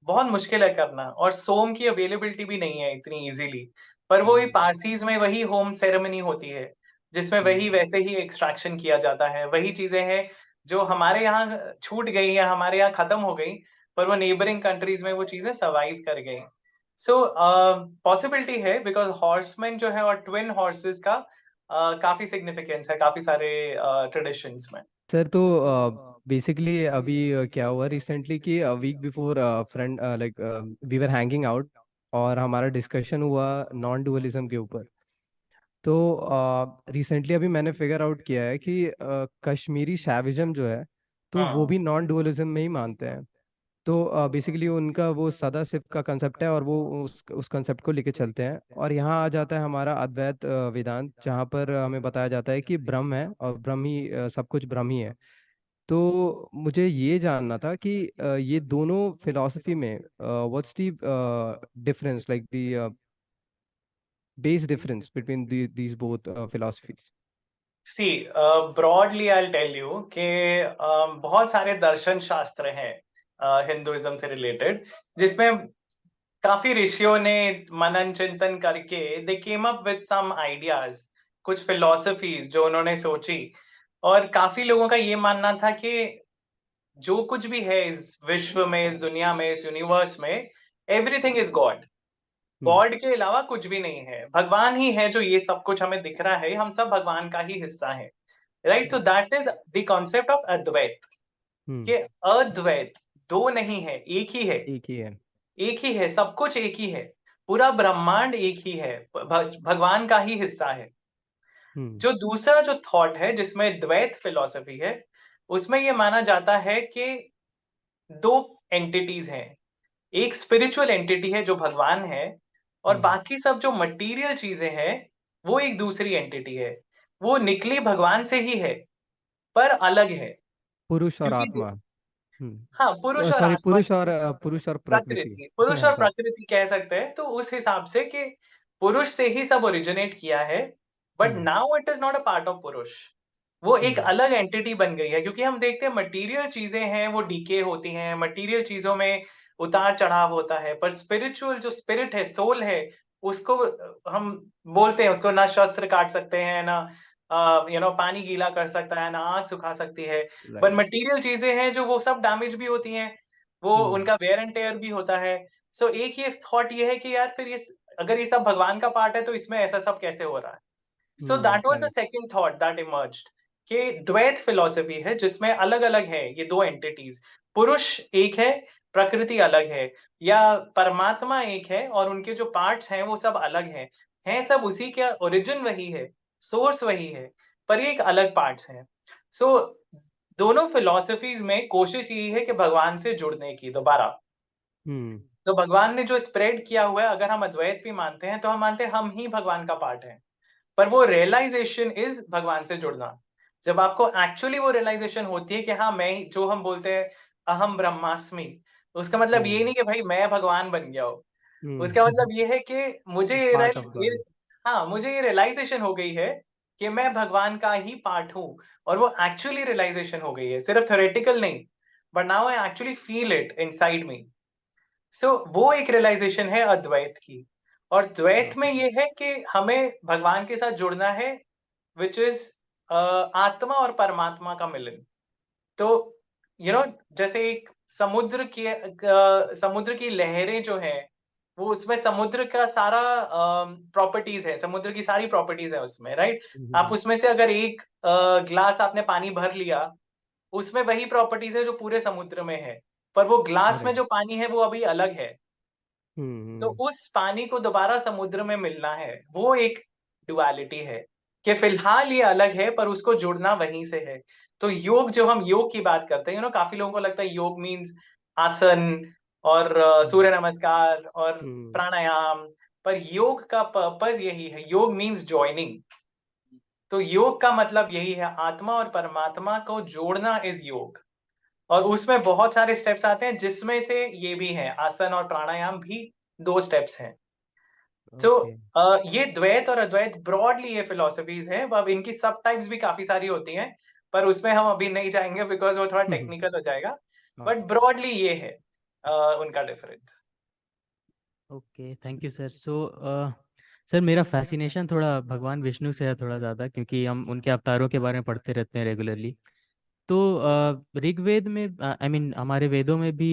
बहुत मुश्किल है करना, और सोम की अवेलेबिलिटी भी नहीं है इतनी इजीली, पर वो ही पारसीज में वही होम सेरेमनी होती है, जिसमें वही वैसे ही एक्सट्रैक्शन किया जाता है। वही चीजें हैं जो हमारे यहाँ छूट गई या हमारे यहाँ खत्म हो गई, पर वो नेबरिंग कंट्रीज में वो चीजें सर्वाइव कर गई। सो पॉसिबिलिटी है, बिकॉज हॉर्समैन जो है और ट्विन हॉर्सेस का काफी सिग्निफिकेंस है काफी सारे ट्रेडिशंस में। सर तो बेसिकली अभी क्या हुआ रिसेंटली कि week before friend like we were hanging out और हमारा डिस्कशन हुआ नॉन डुअलिज्म के ऊपर। तो रिसेंटली अभी मैंने फिगर आउट किया है कि कश्मीरी शैविज्म जो है तो वो भी नॉन डुअलिज्म में ही मानते हैं। तो बेसिकली उनका वो सदाशिव का कंसेप्ट है और वो उस कंसेप्ट को लेके चलते हैं। और यहाँ आ जाता है हमारा अद्वैत वेदांत, जहाँ पर हमें बताया जाता है कि ब्रह्म है और ब्रह्म ही सब कुछ ब्रह्म ही है। तो मुझे ये जानना था कि ये दोनों फिलॉसफी में what's the difference, like the base difference between these both philosophies. See broadly I tell you कि बहुत सारे दर्शन शास्त्र हैं हिंदुइज्म से रिलेटेड, जिसमें काफी ऋषियों ने मनन चिंतन करके they came up with some ideas, कुछ फिलोसफीज जो उन्होंने सोची। और काफी लोगों का ये मानना था कि जो कुछ भी है इस विश्व में, इस दुनिया में, इस यूनिवर्स में, एवरीथिंग इज गॉड। गॉड के अलावा कुछ भी नहीं है, भगवान ही है जो ये सब कुछ हमें दिख रहा है, हम सब भगवान का ही हिस्सा है। Right, so that is the concept of Advaita, कि अद्वैत दो नहीं है, एक ही है। एक ही है। एक ही है, सब कुछ एक ही है, पूरा ब्रह्मांड एक ही है, भगवान का ही हिस्सा है। जो दूसरा जो थॉट है जिसमें द्वैत फिलॉसफी है, उसमें यह माना जाता है कि दो एंटिटीज हैं। एक स्पिरिचुअल एंटिटी है जो भगवान है, और बाकी सब जो मटेरियल चीजें हैं वो एक दूसरी एंटिटी है। वो निकली भगवान से ही है, पर अलग है। पुरुष और क्योंकि आत्मा। हाँ, पुरुष और सॉरी, आत्मा, पुरुष और प्रकृति। पुरुष हाँ और सर। प्रकृति कह सकते हैं। तो उस हिसाब से कि पुरुष से ही सब ओरिजिनेट किया है, but now it is not a part of पुरुष। वो एक अलग एंटिटी बन गई है, क्योंकि हम देखते हैं मटेरियल चीजें हैं वो डीके होती हैं, मटेरियल चीजों में उतार चढ़ाव होता है, पर स्पिरिचुअल जो स्पिरिट है, सोल है, उसको हम बोलते हैं, उसको ना शस्त्र काट सकते हैं, ना पानी गीला कर सकता है, ना आग सुखा सकती है। पर राइट। मटेरियल चीजें हैं जो वो सब डैमेज भी होती हैं, वो उनका वेयर एंड टेयर भी होता है। सो एक ये थॉट ये है कि यार फिर ये अगर ये सब भगवान का पार्ट है तो इसमें ऐसा सब कैसे हो रहा है। So that was the correct. Second thought that emerged, कि द्वैत फिलॉसफी है जिसमें अलग अलग है ये दो एंटिटीज। पुरुष एक है, प्रकृति अलग है, या परमात्मा एक है और उनके जो पार्ट्स हैं वो सब अलग हैं सब उसी के, ओरिजिन वही है, सोर्स वही है, पर ये एक अलग पार्ट्स हैं। सो दोनों फिलॉसफीज में कोशिश यही है कि भगवान से जुड़ने की दोबारा। तो भगवान ने जो स्प्रेड किया हुआ है, अगर हम अद्वैत भी मानते हैं तो हम मानते हैं हम ही भगवान का पार्ट है, पर वो रियलाइजेशन इज भगवान से जुड़ना। जब आपको एक्चुअली वो रियलाइजेशन होती है कि हाँ मैं जो हम बोलते हैं अहम ब्रह्मास्मि, तो उसका मतलब ये नहीं कि भाई मैं भगवान बन गया हूँ। उसका मतलब ये है कि मुझे पार्ट ऑफ गॉड। हाँ, मुझे ये रियलाइजेशन हो गई है कि मैं भगवान का ही पार्ट हूँ, और वो एक्चुअली रियलाइजेशन हो गई है, सिर्फ थ्योरेटिकल नहीं, but now I actually feel it inside me. So वो एक रियलाइजेशन है अद्वैत की। और द्वैत में ये है कि हमें भगवान के साथ जुड़ना है, विच इज आत्मा और परमात्मा का मिलन। तो जैसे एक समुद्र की लहरें जो है, वो उसमें समुद्र का सारा प्रॉपर्टीज है, समुद्र की सारी प्रॉपर्टीज है उसमें, राइट। आप उसमें से अगर एक ग्लास आपने पानी भर लिया, उसमें वही प्रॉपर्टीज है जो पूरे समुद्र में है, पर वो ग्लास में अरे जो पानी है वो अभी अलग है। तो हम्म उस पानी को दोबारा समुद्र में मिलना है, वो एक डुअलिटी है कि फिलहाल ये अलग है पर उसको जुड़ना वहीं से है। तो योग, जो हम योग की बात करते हैं, काफी लोगों को लगता है योग मीन्स आसन और सूर्य नमस्कार और हम्म प्राणायाम, पर योग का पर्पस यही है, योग मीन्स जॉइनिंग। तो योग का मतलब यही है, आत्मा और परमात्मा को जोड़ना इज योग। और उसमें बहुत सारे स्टेप्स आते हैं, जिसमें से ये भी है, आसन और प्राणायाम भी 2 स्टेप्स हैं। तो ओके ये द्वैत और अद्वैत ब्रॉडली ये फिलोसफीज हैं। अब इनकी सब टाइप्स भी काफी सारी होती हैं, पर उसमें हम अभी नहीं जाएंगे बिकॉज वो थोड़ा टेक्निकल हो जाएगा। हाँ बट ब्रॉडली ये है उनका difference. Okay, thank you sir. Sir मेरा फैसिनेशन थोड़ा भगवान विष्णु से है थोड़ा ज़्यादा, क्योंकि हम उनके अवतारों के बारे में पढ़ते रहते हैं रेगुलरली। तो ऋग्वेद में, आई मीन हमारे वेदों में भी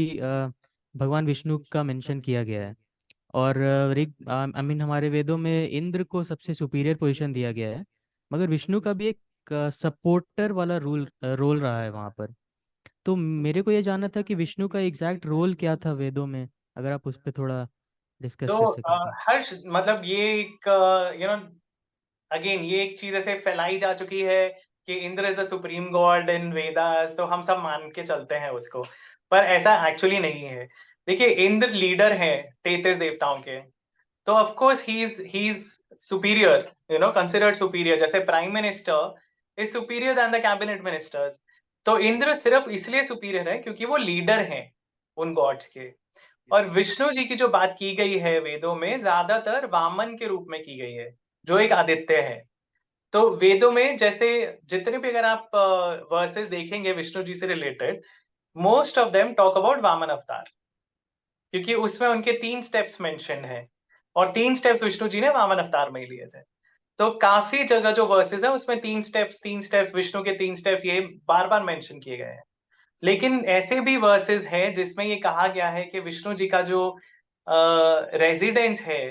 भगवान विष्णु का मेंशन किया गया है। और ऋग आई मीन हमारे वेदों में इंद्र को सबसे सुपीरियर पोजीशन दिया गया है, मगर विष्णु का भी एक सपोर्टर वाला रोल रहा है वहाँ पर। तो मेरे को ये जानना था कि विष्णु का एग्जैक्ट रोल क्या था वेदों में, अगर आप उस पर थोड़ा डिस्कस तो कर सकें तो। हर्ष, मतलब ये एक अगेन ये एक चीज ऐसे फैलाई जा चुकी है कि Indra is the supreme god in Vedas, तो हम सब मान के चलते हैं उसको, पर ऐसा एक्चुअली नहीं है। देखिए, इंद्र लीडर है 33 देवताओं के, तो of course he is superior, considered superior, जैसे prime minister is superior than the cabinet ministers. तो इंद्र सिर्फ इसलिए सुपीरियर है क्योंकि वो लीडर हैं उन गॉड्स के। और विष्णु जी की जो बात की गई है वेदों में, ज्यादातर वामन के रूप में की गई है, जो एक आदित्य है। तो वेदों में जैसे जितने भी अगर आप वर्सेस देखेंगे विष्णु जी से related, most of them talk about Vaman Avatar, क्योंकि उसमें उनके 3 स्टेप्स मेंशन है, और 3 स्टेप्स विष्णु जी ने वामन अवतार में ही लिए थे। तो काफी जगह जो वर्सेस है उसमें 3 स्टेप्स विष्णु के 3 स्टेप्स ये बार बार मेंशन किए गए हैं। लेकिन ऐसे भी वर्सेस हैं जिसमें ये कहा गया है कि विष्णु जी का जो रेजिडेंस है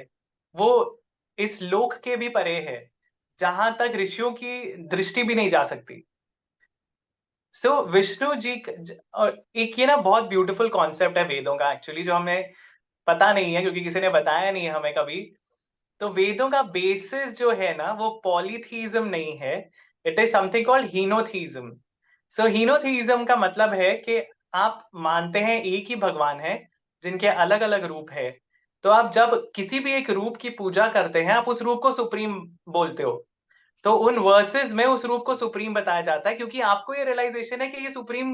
वो इस लोक के भी परे है, जहां तक ऋषियों की दृष्टि भी नहीं जा सकती। विष्णु जी और एक ये ना बहुत ब्यूटीफुल कॉन्सेप्ट है वेदों का एक्चुअली, जो हमें पता नहीं है क्योंकि किसी ने बताया नहीं है हमें कभी। तो वेदों का बेसिस जो है ना, वो पॉलीथीइज्म नहीं है, इट इज समथिंग कॉल्ड हीनोथीइज्म। हीनोथीइज्म का मतलब है कि आप मानते हैं एक ही भगवान है जिनके अलग अलग रूप है। तो आप जब किसी भी एक रूप की पूजा करते हैं, आप उस रूप को सुप्रीम बोलते हो। तो उन वर्सेस में उस रूप को सुप्रीम बताया जाता है, क्योंकि आपको ये रियलाइजेशन है कि ये सुप्रीम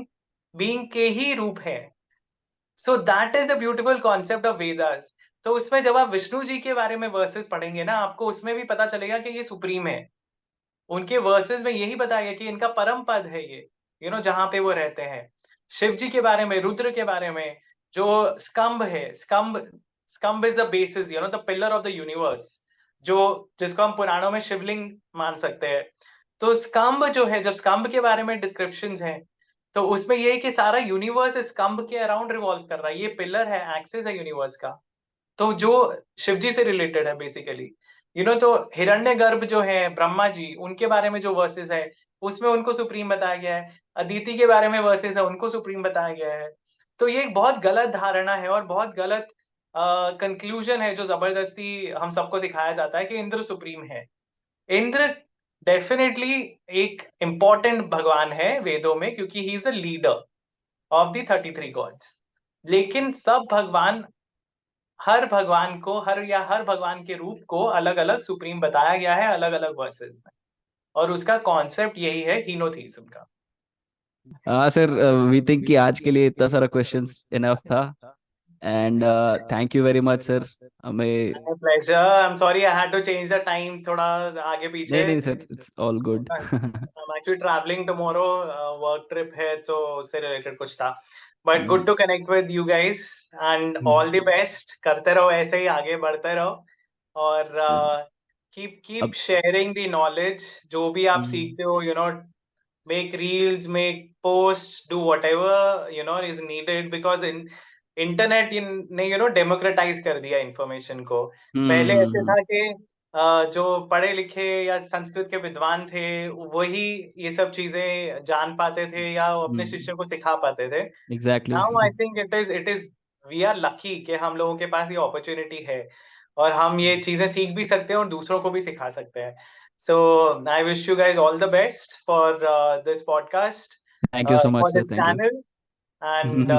बीइंग के ही रूप है। सो that is the beautiful concept of Vedas. तो उसमें जब आप विष्णु जी के बारे में वर्सेस पढ़ेंगे ना, आपको उसमें भी पता चलेगा कि ये सुप्रीम है। उनके वर्सेस में यही बताया गया कि इनका परम पद है ये, जहां पे वो रहते हैं। शिव जी के बारे में, रुद्र के बारे में, जो स्कंभ है, Skambha Skambha is the basis, the pillar of the universe, जो जिसको हम पुराणों में शिवलिंग मान सकते हैं। तो स्कंभ जो है, जब स्कंभ के बारे में डिस्क्रिप्शंस हैं, तो उसमें ये है कि सारा यूनिवर्स स्कंभ के अराउंड रिवॉल्व कर रहा है, ये पिलर है, एक्सिस है यूनिवर्स का। तो जो शिव जी से रिलेटेड है बेसिकली, तो हिरण्यगर्भ जो है ब्रह्मा जी, उनके बारे में जो वर्सेस है उसमें उनको सुप्रीम बताया गया है। अदिति के बारे में वर्सेस है, उनको सुप्रीम बताया गया है। तो ये एक बहुत गलत धारणा है और बहुत गलत कंक्लूजन है, जो जबरदस्ती हम सबको सिखाया जाता है कि इंद्र सुप्रीम है। इंद्र डेफिनेटली एक इंपॉर्टेंट भगवान है वेदों में, क्योंकि he is a leader of the 33 gods. लेकिन सब भगवान, हर भगवान के रूप को अलग अलग सुप्रीम बताया गया है अलग अलग वर्सेस में, और उसका कॉन्सेप्ट यही है हीनोथीइज्म का। हाँ सर, वी थिंक कि आज के लिए इतना सारा क्वेश्चंस इनफ था। And thank you very much, sir. हमें My pleasure. I'm sorry I had to change the time थोड़ा आगे पीछे. नहीं sir, it's all good. I'm actually traveling tomorrow. Work trip है तो उससे related कुछ था. But Hmm. good to connect with you guys and all the best. करते रहो ऐसे ही आगे बढ़ते रहो और keep अब sharing the knowledge. जो भी आप सीखते हो, make reels, make posts, do whatever is needed because internet ने डेमोक्रेटाइज कर दिया इंफॉर्मेशन को. पहले ऐसे था कि जो पढ़े लिखे या संस्कृत के विद्वान थे वही ये सब चीजें जान पाते थे या अपने शिष्यों को सिखा पाते थे. exactly. Now I think it is we are lucky कि हम लोगों के पास ये अपॉर्चुनिटी है और हम ये चीजें सीख भी सकते हैं और दूसरों को भी सिखा सकते हैं. So I wish you guys all the best for this podcast, Thank you so much, for sir. This Thank you. Channel, and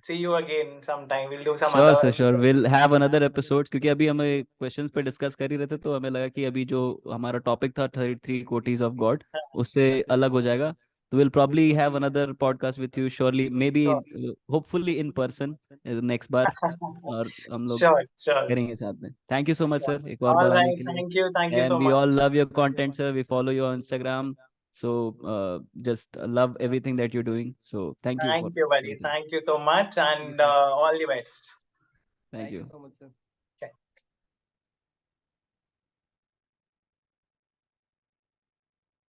see you again sometime. We'll do some Sure, other sir, sure. episodes. We'll have another episodes क्योंकि अभी हमें questions पे discuss कर ही रहे थे तो हमें लगा कि अभी जो हमारा topic था 33 qualities of God उससे अलग हो जाएगा. So we'll probably have another podcast with you surely, maybe hopefully in person next बार और हम लोग Sure. करेंगे साथ में. Thank you so much, sir, एक और All बार आने right. के लिए. Thank you so And we all much. love your content, sir. We follow you on Instagram. So just love everything that you're doing. So thank you for Thank you, buddy. everything. Thank you so much, Thank you, and sir. all the best. Thank you. so much, sir.